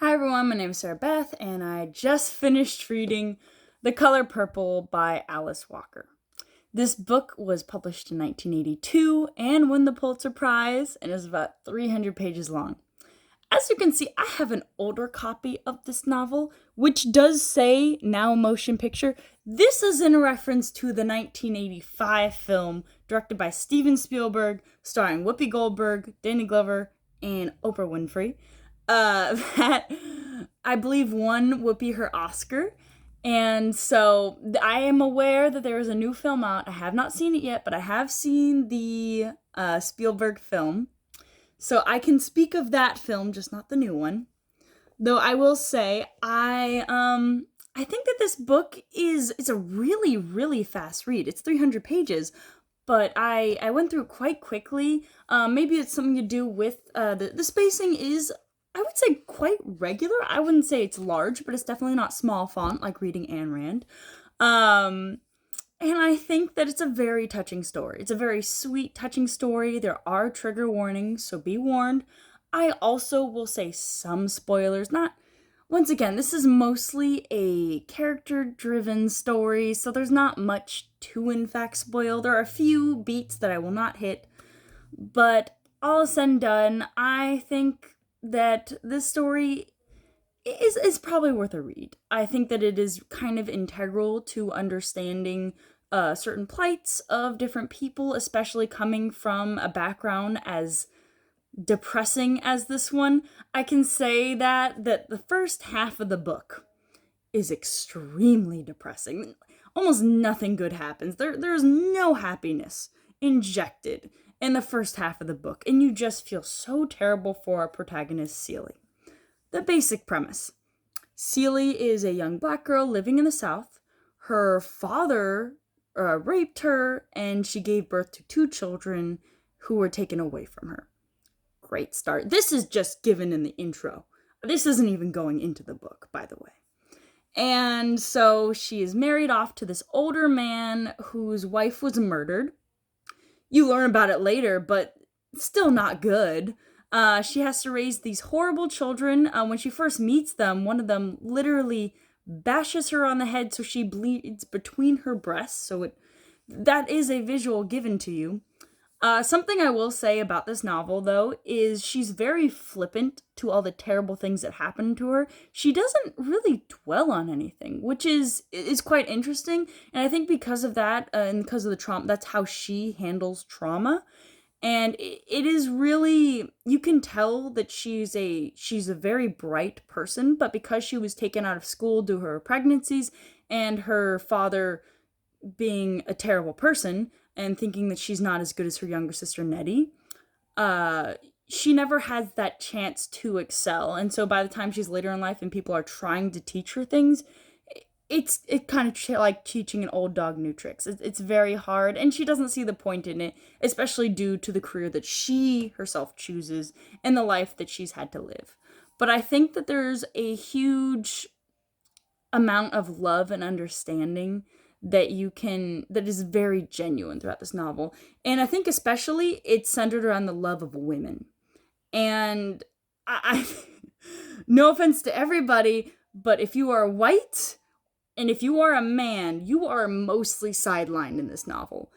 Hi everyone, my name is Sarah Beth, and I just finished reading The Color Purple by Alice Walker. This book was published in 1982 and won the Pulitzer Prize and is about 300 pages long. As you can see, I have an older copy of this novel, which does say now motion picture. This is in reference to the 1985 film directed by Steven Spielberg, starring Whoopi Goldberg, Danny Glover, and Oprah Winfrey. That I believe won Whoopi her Oscar. And so I am aware that there is a new film out. I have not seen it yet, but I have seen the Spielberg film. So I can speak of that film, just not the new one. Though I will say I think that this book is it's a really fast read. It's 300 pages, but I went through it quite quickly. Maybe it's something to do with the spacing is, I would say, quite regular. I wouldn't say it's large, but it's definitely not small font like reading Ayn Rand. Um, and I think that it's a very touching story. It's a very sweet, touching story. There are trigger warnings, so be warned. I also will say some spoilers. Not, once again, this is mostly a character driven story, so there's not much to, in fact, spoil. There are a few beats that I will not hit, but all said and done, I think that this story is probably worth a read. I think that it is kind of integral to understanding certain plights of different people, especially coming from a background as depressing as this one. I can say that the first half of the book is extremely depressing. Almost nothing good happens. There's no happiness injected in the first half of the book, and you just feel so terrible for our protagonist, Celie. The basic premise: Celie is a young black girl living in the South. Her father raped her, and she gave birth to two children who were taken away from her. Great start. This is just given in the intro. This isn't even going into the book, by the way. And so she is married off to this older man whose wife was murdered. You learn about it later, but still not good. She has to raise these horrible children. When she first meets them, one of them literally bashes her on the head so she bleeds between her breasts. So that is a visual given to you. Something I will say about this novel, though, is she's very flippant to all the terrible things that happen to her. She doesn't really dwell on anything, which is quite interesting. And I think because of that, and because of the trauma, that's how she handles trauma. And it is really, you can tell that she's a very bright person, but because she was taken out of school due to her pregnancies and her father being a terrible person and thinking that she's not as good as her younger sister Nettie, she never has that chance to excel. And so by the time she's later in life and people are trying to teach her things, it kind of like teaching an old dog new tricks. It's very hard, and she doesn't see the point in it, especially due to the career that she herself chooses and the life that she's had to live. But I think that there's a huge amount of love and understanding that is very genuine throughout this novel. And I think especially it's centered around the love of women. And I no offense to everybody, but if you are white and if you are a man, you are mostly sidelined in this novel.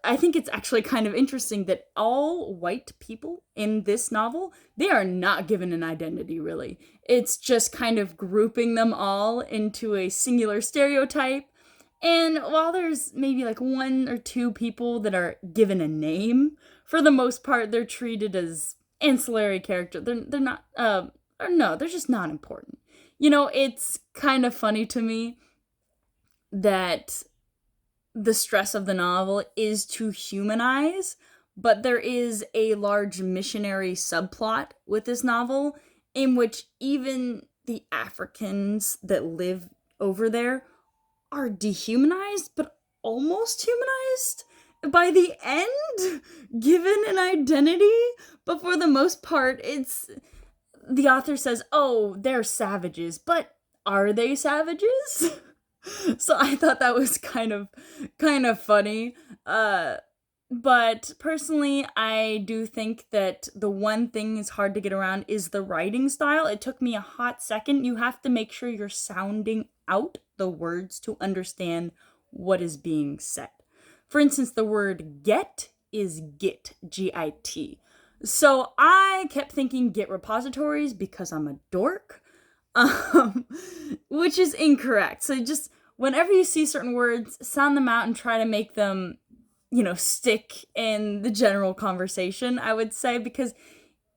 I think it's actually kind of interesting that all white people in this novel, they are not given an identity, really. It's just kind of grouping them all into a singular stereotype. And while there's maybe like one or two people that are given a name, for the most part, they're treated as ancillary characters. They're not, or no, they're just not important. It's kind of funny to me that the stress of the novel is to humanize, but there is a large missionary subplot with this novel in which even the Africans that live over there are dehumanized, but almost humanized by the end, given an identity. But for the most part, it's the author says, oh, they're savages, but are they savages? So I thought that was kind of funny. But personally, I do think that the one thing is hard to get around is the writing style. It took me a hot second. You have to make sure you're sounding out the words to understand what is being said. For instance, the word get is git, G-I-T. So I kept thinking Git repositories because I'm a dork, um, which is incorrect. So just whenever you see certain words, sound them out and try to make them, stick in the general conversation, I would say, because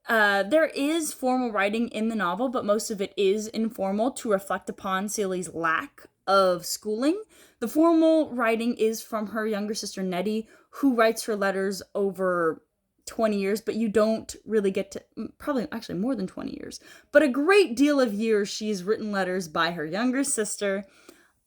there is formal writing in the novel, but most of it is informal to reflect upon Celia's lack of schooling. The formal writing is from her younger sister Nettie, who writes her letters over 20 years, but you don't really get to, probably actually more than 20 years, but a great deal of years she's written letters by her younger sister.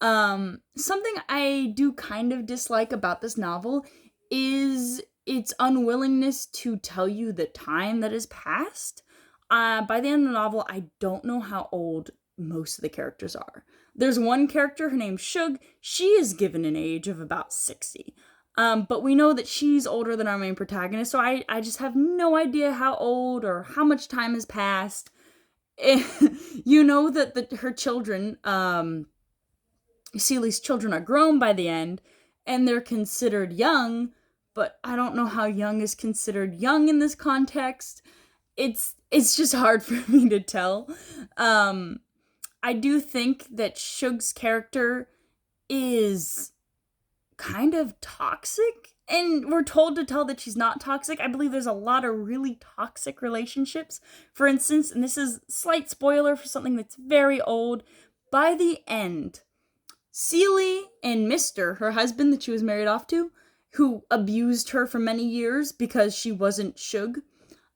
Something I do kind of dislike about this novel is its unwillingness to tell you the time that has passed. By the end of the novel, I don't know how old most of the characters are. There's one character, her name's Shug. She is given an age of about 60. But we know that she's older than our main protagonist, so I just have no idea how old or how much time has passed. You know that her children, Celia's children are grown by the end, and they're considered young, but I don't know how young is considered young in this context. It's just hard for me to tell. I do think that Shug's character is kind of toxic, and we're told to tell that she's not toxic. I believe there's a lot of really toxic relationships. For instance, and this is slight spoiler for something that's very old, by the end, Celie and Mr., her husband that she was married off to, who abused her for many years because she wasn't Shug,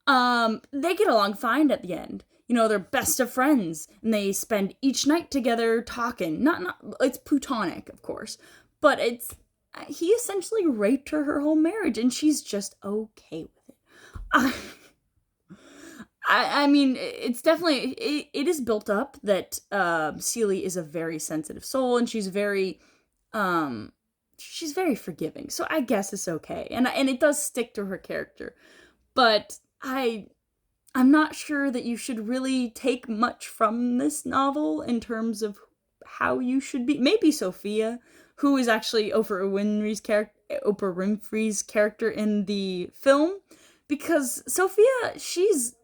they get along fine at the end. They're best of friends, and they spend each night together talking. Not it's platonic, of course, but he essentially raped her whole marriage, and she's just okay with it. I mean, it's definitely, it is built up that Celie is a very sensitive soul, and she's very forgiving. So I guess it's okay, and it does stick to her character. But I'm not sure that you should really take much from this novel in terms of how you should be. Maybe Sophia, who is actually Oprah Winfrey's character in the film, because Sophia, she's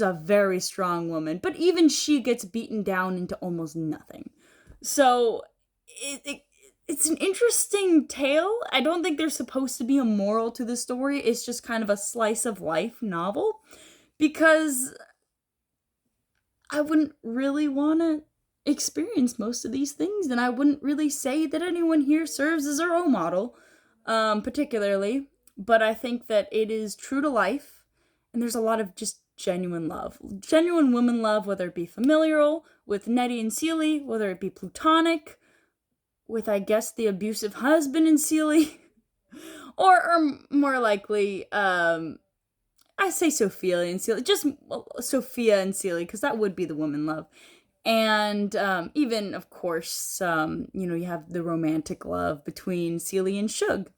a very strong woman, but even she gets beaten down into almost nothing. So it's an interesting tale. I don't think there's supposed to be a moral to the story. It's just kind of a slice of life novel, because I wouldn't really want to experience most of these things, and I wouldn't really say that anyone here serves as a role model, particularly, but I think that it is true to life, and there's a lot of just genuine love. Genuine women love, whether it be familial, with Nettie and Celie, whether it be platonic, with, I guess, the abusive husband in Celie, or more likely, I say Sophia and Celie, just Sophia and Celie, because that would be the woman love. And even, of course, you have the romantic love between Celie and Shug.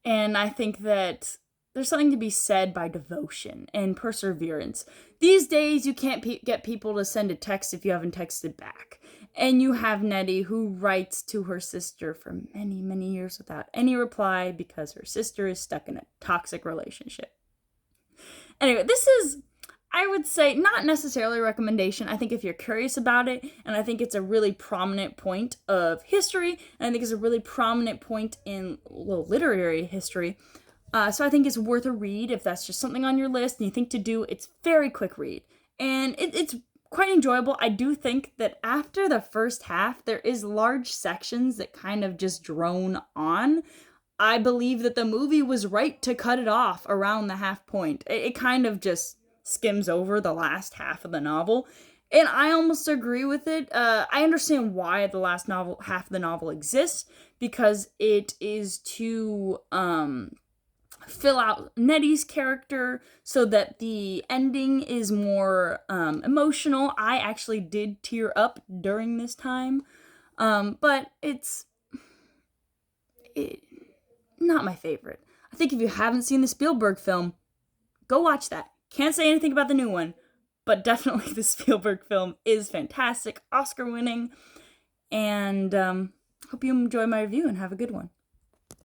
And I think that there's something to be said by devotion and perseverance. These days, you can't get people to send a text if you haven't texted back. And you have Nettie, who writes to her sister for many, many years without any reply because her sister is stuck in a toxic relationship. Anyway, this is, I would say, not necessarily a recommendation. I think if you're curious about it, and I think it's a really prominent point of history, and I think it's a really prominent point in, literary history. So I think it's worth a read if that's just something on your list and you think to do. It's very quick read, and it's quite enjoyable. I do think that after the first half, there is large sections that kind of just drone on. I believe that the movie was right to cut it off around the half point. It kind of just skims over the last half of the novel, and I almost agree with it. I understand why the last half of the novel exists, because it is to fill out Nettie's character so that the ending is more emotional. I actually did tear up during this time, but it's not my favorite. I think if you haven't seen the Spielberg film, go watch that. Can't say anything about the new one, but definitely the Spielberg film is fantastic, Oscar winning, and hope you enjoy my review and have a good one.